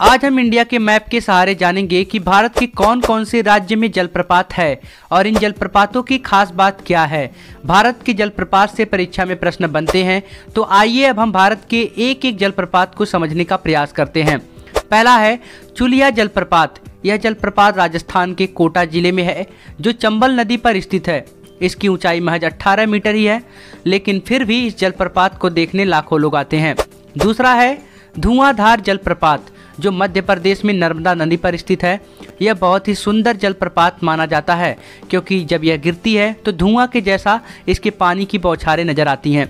आज हम इंडिया के मैप के सहारे जानेंगे कि भारत के कौन कौन से राज्य में जलप्रपात है और इन जलप्रपातों की खास बात क्या है। भारत के जलप्रपात से परीक्षा में प्रश्न बनते हैं, तो आइए अब हम भारत के एक एक जलप्रपात को समझने का प्रयास करते हैं। पहला है चुलिया जलप्रपात। यह जलप्रपात राजस्थान के कोटा जिले में है, जो चंबल नदी पर स्थित है। इसकी ऊंचाई महज 18 मीटर ही है, लेकिन फिर भी इस जलप्रपात को देखने लाखों लोग आते हैं। दूसरा है धुआंधार जलप्रपात, जो मध्य प्रदेश में नर्मदा नदी पर स्थित है। यह बहुत ही सुंदर जलप्रपात माना जाता है, क्योंकि जब यह गिरती है तो धुआं के जैसा इसके पानी की बौछारें नजर आती हैं।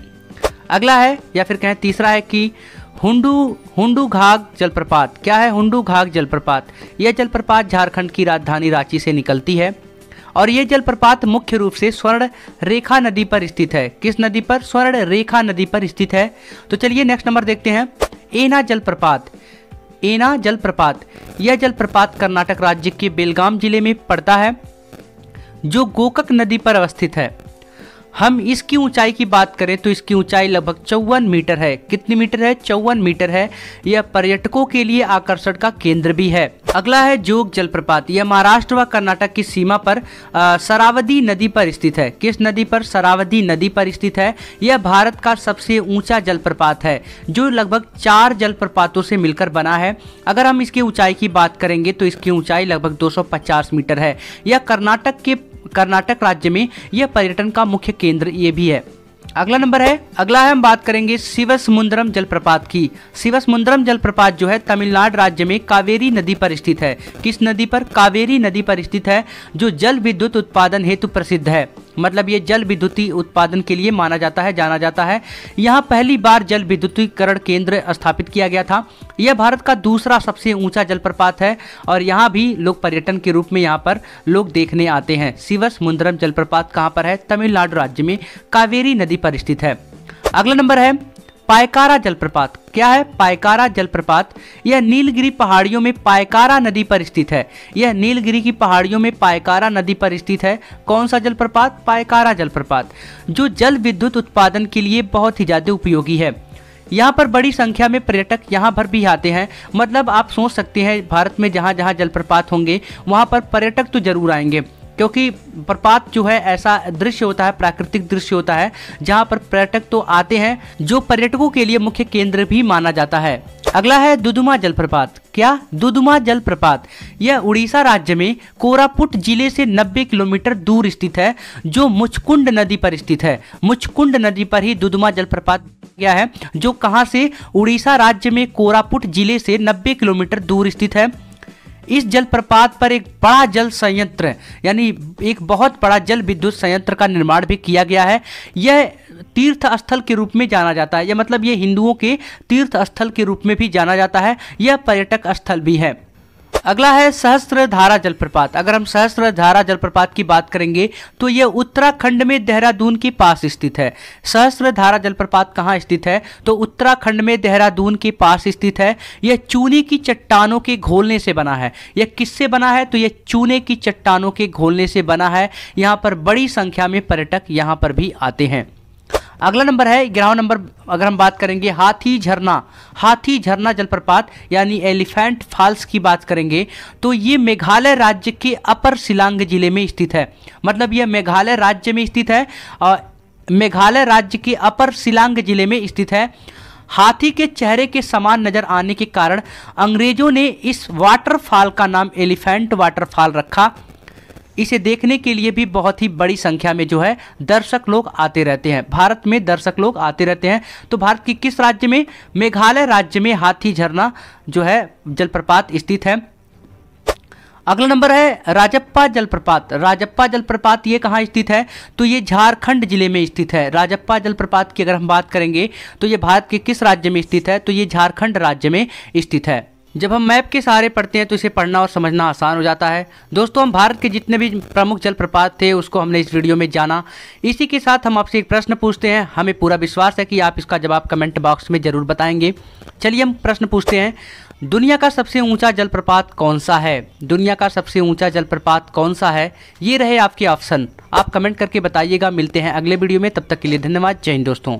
अगला है या फिर कहें तीसरा है कि हुंडू घाघ जलप्रपात। क्या है हुंडू घाघ जलप्रपात? यह जलप्रपात झारखंड की राजधानी रांची से निकलती है और यह जलप्रपात मुख्य रूप से स्वर्ण रेखा नदी पर स्थित है। किस नदी पर? स्वर्ण रेखा नदी पर स्थित है। तो चलिए नेक्स्ट नंबर देखते हैं, एना जलप्रपात। एना जलप्रपात, यह जलप्रपात कर्नाटक राज्य के बेलगाम जिले में पड़ता है, जो गोकक नदी पर अवस्थित है। हम इसकी ऊंचाई की बात करें तो इसकी ऊंचाई लगभग 54 मीटर है। कितनी मीटर है? 54 मीटर है। यह पर्यटकों के लिए आकर्षण का केंद्र भी है। अगला है जोग जलप्रपात। यह महाराष्ट्र व कर्नाटक की सीमा पर शरावती नदी पर स्थित है। किस नदी पर? शरावती नदी पर स्थित है। यह भारत का सबसे ऊंचा जलप्रपात है, जो लगभग 4 जलप्रपातों से मिलकर बना है। अगर हम इसकी ऊंचाई की बात करेंगे तो इसकी ऊंचाई लगभग 250 मीटर है। यह कर्नाटक राज्य में यह पर्यटन का मुख्य केंद्र ये भी है। अगला है हम बात करेंगे शिवसमुद्रम जलप्रपात की। शिवसमुद्रम जलप्रपात जो है तमिलनाडु राज्य में कावेरी नदी पर स्थित है। किस नदी पर? कावेरी नदी पर स्थित है, जो जल विद्युत उत्पादन हेतु प्रसिद्ध है। मतलब ये जल विद्युतीय उत्पादन के लिए जाना जाता है। यहाँ पहली बार जल विद्युतीकरण केंद्र स्थापित किया गया था। यह भारत का दूसरा सबसे ऊंचा जलप्रपात है और यहाँ भी लोग पर्यटन के रूप में यहाँ पर लोग देखने आते हैं। शिवसमुद्रम जलप्रपात कहाँ पर है? तमिलनाडु राज्य में कावेरी नदी पर स्थित है। अगला नंबर है पायकारा जलप्रपात। क्या है पायकारा जलप्रपात? यह नीलगिरी पहाड़ियों में पायकारा नदी पर स्थित है। यह नीलगिरी की पहाड़ियों में पायकारा नदी पर स्थित है। कौन सा जलप्रपात? पायकारा जलप्रपात, जो जल विद्युत उत्पादन के लिए बहुत ही ज्यादा उपयोगी है। यहाँ पर बड़ी संख्या में पर्यटक यहाँ पर भी आते हैं। मतलब आप सोच सकते हैं भारत में जहाँ जहाँ जलप्रपात होंगे वहाँ पर पर्यटक तो जरूर आएंगे, क्योंकि प्रपात जो है ऐसा दृश्य होता है, प्राकृतिक दृश्य होता है, जहां पर पर्यटक तो आते हैं, जो पर्यटकों के लिए मुख्य केंद्र भी माना जाता है। अगला है दुदुमा जलप्रपात। क्या? दुदुमा जलप्रपात, यह उड़ीसा राज्य में कोरापुट जिले से 90 किलोमीटर दूर स्थित है, जो मुचकुंड नदी पर स्थित है। मुचकुंड नदी पर ही दुदुमा जलप्रपात गया है, जो कहां से? उड़ीसा राज्य में कोरापुट जिले से 90 किलोमीटर दूर स्थित है। इस जलप्रपात पर एक बड़ा जल संयंत्र यानी एक बहुत बड़ा जल विद्युत संयंत्र का निर्माण भी किया गया है। यह तीर्थ स्थल के रूप में जाना जाता है। यह मतलब ये हिंदुओं के तीर्थ स्थल के रूप में भी जाना जाता है। यह पर्यटक स्थल भी है। अगला है सहस्त्रधारा जलप्रपात। अगर हम सहस्त्रधारा जलप्रपात की बात करेंगे तो यह उत्तराखंड में देहरादून के पास स्थित है। सहस्त्रधारा जलप्रपात कहाँ स्थित है? तो उत्तराखंड में देहरादून के पास स्थित है। यह चूने की चट्टानों के घोलने से बना है। यह किससे बना है? तो यह चूने की चट्टानों के घोलने से बना है। यहाँ पर बड़ी संख्या में पर्यटक यहाँ पर भी आते हैं। अगला नंबर है 11वां नंबर। अगर हम बात करेंगे हाथी झरना जलप्रपात यानी एलिफेंट फॉल्स की बात करेंगे तो ये मेघालय राज्य के अपर सिलांग जिले में स्थित है। मतलब यह मेघालय राज्य में स्थित है और मेघालय राज्य के अपर सिलांग जिले में स्थित है। हाथी के चेहरे के समान नजर आने के कारण अंग्रेजों ने इस वाटरफॉल का नाम एलिफेंट वाटरफॉल रखा। इसे देखने के लिए भी बहुत ही बड़ी संख्या में जो है दर्शक लोग आते रहते हैं। भारत में दर्शक लोग आते रहते हैं। तो भारत के किस राज्य में? मेघालय राज्य में हाथी झरना जो है जलप्रपात स्थित है। अगला नंबर है राजप्पा जलप्रपात। राजप्पा जलप्रपात ये कहाँ स्थित है? तो ये झारखंड जिले में स्थित है। राजप्पा जलप्रपात की अगर हम बात करेंगे तो ये भारत के किस राज्य में स्थित है? तो ये झारखंड राज्य में स्थित है। जब हम मैप के सहारे पढ़ते हैं तो इसे पढ़ना और समझना आसान हो जाता है। दोस्तों, हम भारत के जितने भी प्रमुख जलप्रपात थे उसको हमने इस वीडियो में जाना। इसी के साथ हम आपसे एक प्रश्न पूछते हैं। हमें पूरा विश्वास है कि आप इसका जवाब कमेंट बॉक्स में जरूर बताएंगे। चलिए हम प्रश्न पूछते हैं, दुनिया का सबसे ऊंचा जलप्रपात कौन सा है? दुनिया का सबसे ऊंचा जलप्रपात कौन सा है? ये रहे आपके ऑप्शन। आप कमेंट करके बताइएगा। मिलते हैं अगले वीडियो में, तब तक के लिए धन्यवाद। जय हिंद दोस्तों।